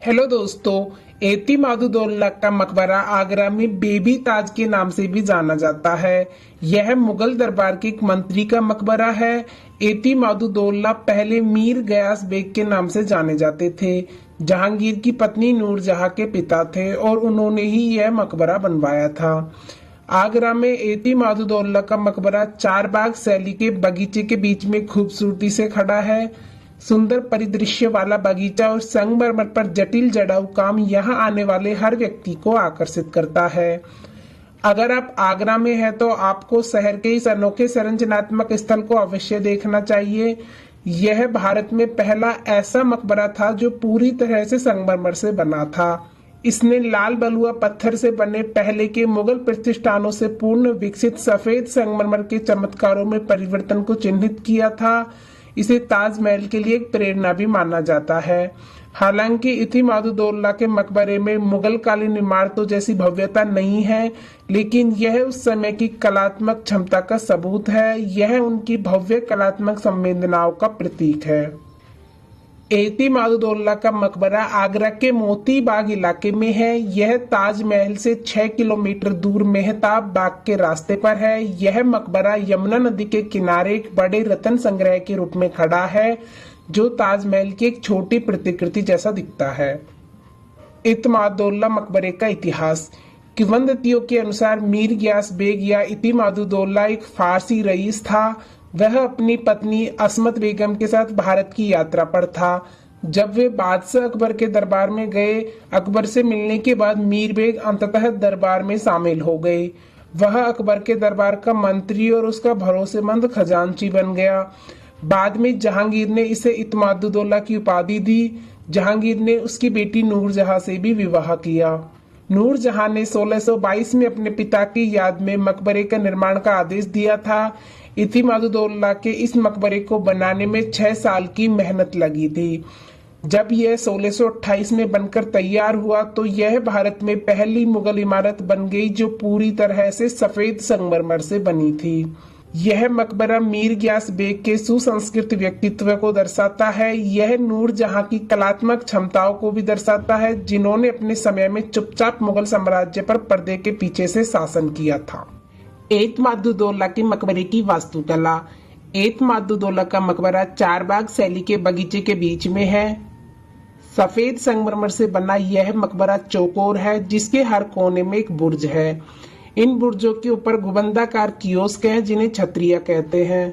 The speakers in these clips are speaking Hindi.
हेलो दोस्तों। एतिमादुद्दौला का मकबरा आगरा में बेबी ताज के नाम से भी जाना जाता है। यह मुगल दरबार के एक मंत्री का मकबरा है। एतिमादुद्दौला पहले मीर गयास बेग के नाम से जाने जाते थे। जहांगीर की पत्नी नूरजहां के पिता थे और उन्होंने ही यह मकबरा बनवाया था। आगरा में एतिमादुद्दौला का मकबरा चारबाग शैली के बगीचे के बीच में खूबसूरती से खड़ा है। सुंदर परिदृश्य वाला बगीचा और संगमरमर पर जटिल जड़ाऊ काम यहाँ आने वाले हर व्यक्ति को आकर्षित करता है। अगर आप आगरा में हैं तो आपको शहर के इस अनोखे संरचनात्मक स्थल को अवश्य देखना चाहिए। यह भारत में पहला ऐसा मकबरा था जो पूरी तरह से संगमरमर से बना था। इसने लाल बलुआ पत्थर से बने पहले के मुगल प्रतिष्ठानों से पूर्ण विकसित सफेद संगमरमर के चमत्कारों में परिवर्तन को चिन्हित किया था। इसे ताजमहल के लिए एक प्रेरणा भी माना जाता है। हालांकि एतिमादुद्दौला के मकबरे में मुगल कालीन इमारतों जैसी भव्यता नहीं है, लेकिन यह उस समय की कलात्मक क्षमता का सबूत है। यह उनकी भव्य कलात्मक संवेदनाओं का प्रतीक है। एतिमादुद्दौला का मकबरा आगरा के मोती बाग इलाके में है। यह ताजमहल से 6 किलोमीटर दूर मेहताब बाग के रास्ते पर है। यह मकबरा यमुना नदी के किनारे एक बड़े रत्न संग्रह के रूप में खड़ा है, जो ताजमहल की एक छोटी प्रतिकृति जैसा दिखता है। एतिमादुद्दौला मकबरे का इतिहास। किंवदंतियों के अनुसार मीर गयास बेग या एतिमादुद्दौला एक फारसी रईस था। वह अपनी पत्नी असमत बेगम के साथ भारत की यात्रा पर था। जब वे बादशाह अकबर के दरबार में गए, अकबर से मिलने के बाद मीर बेग अंततः दरबार में शामिल हो गए। वह अकबर के दरबार का मंत्री और उसका भरोसेमंद खजांची बन गया। बाद में जहांगीर ने इसे एतिमादुद्दौला की उपाधि दी। जहांगीर ने उसकी बेटी नूरजहां से भी विवाह किया। नूरजहां ने 1622 में अपने पिता की याद में मकबरे का निर्माण का आदेश दिया था। एतिमादुद्दौला के इस मकबरे को बनाने में 6 साल की मेहनत लगी थी। जब यह 1628 में बनकर तैयार हुआ तो यह भारत में पहली मुगल इमारत बन गई जो पूरी तरह से सफेद संगमरमर से बनी थी। यह मकबरा मीर गयास बेग के सुसंस्कृत व्यक्तित्व को दर्शाता है। यह नूरजहां की कलात्मक क्षमताओं को भी दर्शाता है, जिन्होंने अपने समय में चुपचाप मुगल साम्राज्य पर पर्दे के पीछे से शासन किया था। एतिमादुद्दौला के मकबरे की वास्तुकला। एतिमादुद्दौला का मकबरा चारबाग शैली के बगीचे के बीच में है। सफेद संगमरमर से बना यह मकबरा चौकोर है, जिसके हर कोने में एक बुर्ज है। इन बुर्जों के ऊपर गुंबदाकार कियोस्क हैं, जिन्हें छतरियां कहते हैं।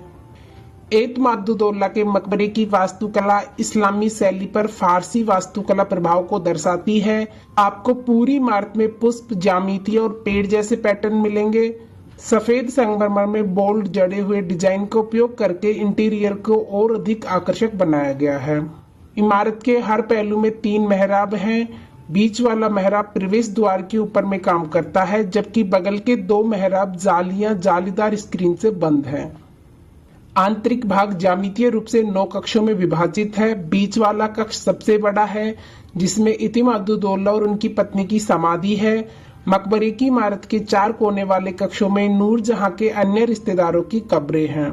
एतिमादुद्दौला के मकबरे की वास्तुकला इस्लामी शैली पर फारसी वास्तुकला प्रभाव को दर्शाती है। आपको पूरी इमारत में पुष्प, ज्यामिति और पेड़ जैसे पैटर्न मिलेंगे। सफेद संगमरमर में बोल्ड जड़े हुए डिजाइन का उपयोग करके इंटीरियर को और अधिक आकर्षक बनाया गया है। इमारत के हर पहलू में 3 मेहराब हैं। बीच वाला मेहराब प्रवेश द्वार के ऊपर में काम करता है, जबकि बगल के 2 मेहराब जालीदार स्क्रीन से बंद हैं। आंतरिक भाग ज्यामितीय रूप से 9 कक्षों में विभाजित है। बीच वाला कक्ष सबसे बड़ा है, जिसमें एतिमादुद्दौला और उनकी पत्नी की समाधि है। मकबरे की इमारत के 4 कोने वाले कक्षों में नूरजहां के अन्य रिश्तेदारों की कब्रें हैं।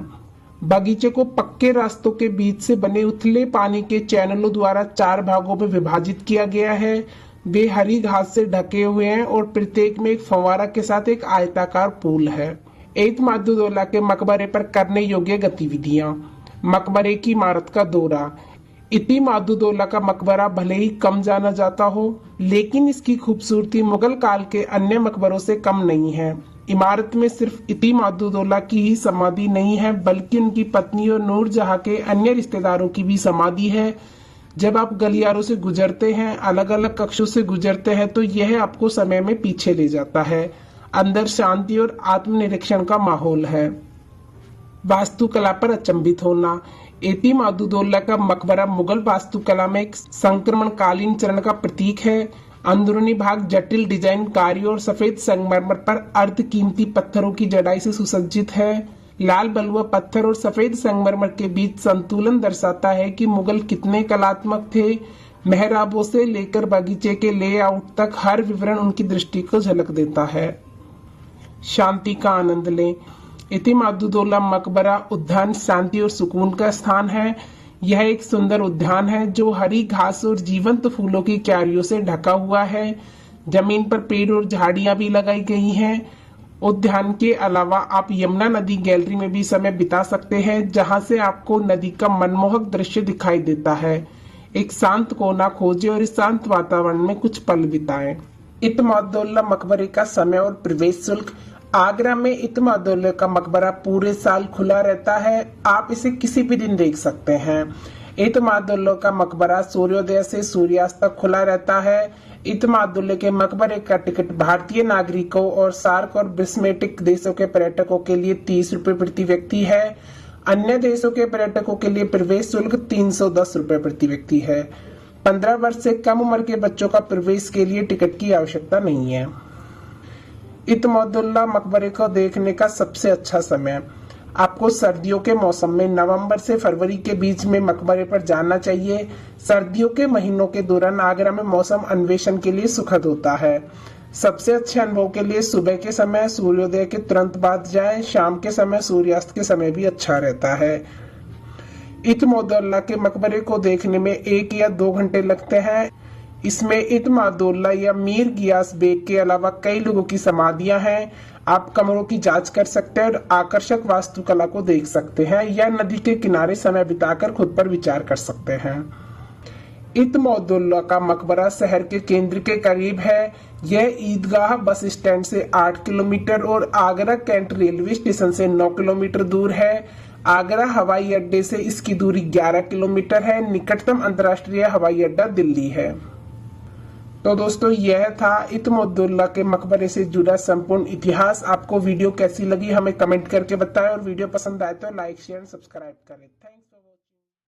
बगीचे को पक्के रास्तों के बीच से बने उथले पानी के चैनलों द्वारा 4 भागों में विभाजित किया गया है। वे हरी घास से ढके हुए हैं और प्रत्येक में एक फव्वारा के साथ एक आयताकार पूल है। एतिमादुद्दौला के मकबरे पर करने योग्य गतिविधियां। मकबरे की इमारत का दौरा। एतिमादुद्दौला का मकबरा भले ही कम जाना जाता हो, लेकिन इसकी खूबसूरती मुगल काल के अन्य मकबरों से कम नहीं है। इमारत में सिर्फ एतिमादुद्दौला की ही समाधि नहीं है, बल्कि उनकी पत्नी और नूरजहां के अन्य रिश्तेदारों की भी समाधि है। जब आप गलियारों से गुजरते हैं, अलग अलग कक्षों से गुजरते हैं, तो यह आपको समय में पीछे ले जाता है। अंदर शांति और आत्मनिरीक्षण का माहौल है। वास्तुकला पर अचंभित होना। एतिमादुद्दौला का मकबरा मुगल वास्तुकला में एक संक्रमणकालीन चरण का प्रतीक है। अंदरूनी भाग जटिल डिजाइन कार्य और सफेद संगमरमर पर अर्धकीमती पत्थरों की जड़ाई से सुसज्जित है। लाल बलुआ पत्थर और सफेद संगमरमर के बीच संतुलन दर्शाता है कि मुगल कितने कलात्मक थे। मेहराबों से लेकर बगीचे के लेआउट तक हर विवरण उनकी दृष्टि को झलक देता है। शांति का आनंद लें। एतिमादुद्दौला मकबरा उद्यान शांति और सुकून का स्थान है। यह एक सुंदर उद्यान है जो हरी घास और जीवंत फूलों की क्यारियों से ढका हुआ है। जमीन पर पेड़ और झाड़ियां भी लगाई गई हैं। उद्यान के अलावा आप यमुना नदी गैलरी में भी समय बिता सकते हैं, जहां से आपको नदी का मनमोहक दृश्य दिखाई देता है। एक शांत कोना खोजें और इस शांत वातावरण में कुछ पल बिताएं। इत्मादुल्ला मकबरे का समय और प्रवेश शुल्क। आगरा में इत्मादुल्ला का मकबरा पूरे साल खुला रहता है। आप इसे किसी भी दिन देख सकते हैं। इत्मादुल्ला का मकबरा सूर्योदय से सूर्यास्त तक खुला रहता है। इत्मादुल्ला के मकबरे का टिकट भारतीय नागरिकों और सार्क और बिस्मेटिक देशों के पर्यटकों के लिए 30 रुपए प्रति व्यक्ति है। अन्य देशों के पर्यटकों के लिए प्रवेश शुल्क 310 रुपए प्रति व्यक्ति है। 15 वर्ष से कम उम्र के बच्चों का प्रवेश के लिए टिकट की आवश्यकता नहीं है। इत्मादुल्ला मकबरे को देखने का सबसे अच्छा समय आपको सर्दियों के मौसम में नवंबर से फरवरी के बीच में मकबरे पर जाना चाहिए। सर्दियों के महीनों के दौरान आगरा में मौसम अन्वेषण के लिए सुखद होता है। सबसे अच्छे अनुभव के लिए सुबह के समय सूर्योदय के तुरंत बाद जाएं। शाम के समय सूर्यास्त के समय भी अच्छा रहता है। इत्मादुल्ला के मकबरे को देखने में 1 या 2 घंटे लगते हैं। इसमें इत्मादुल्ला या मीर गियास बेग के अलावा कई लोगों की समाधियां हैं। आप कमरों की जांच कर सकते हैं और आकर्षक वास्तुकला को देख सकते हैं या नदी के किनारे समय बिताकर खुद पर विचार कर सकते हैं। इत्मादुल्ला का मकबरा शहर के केंद्र के करीब है। यह ईदगाह बस स्टैंड से 8 किलोमीटर और आगरा कैंट रेलवे स्टेशन से 9 किलोमीटर दूर है। आगरा हवाई अड्डे से इसकी दूरी 11 किलोमीटर है। निकटतम अंतर्राष्ट्रीय हवाई अड्डा दिल्ली है। तो दोस्तों, यह था इत्मादुल्ला के मकबरे से जुड़ा संपूर्ण इतिहास। आपको वीडियो कैसी लगी हमें कमेंट करके बताएं और वीडियो पसंद आए तो लाइक शेयर सब्सक्राइब करें। थैंक्स।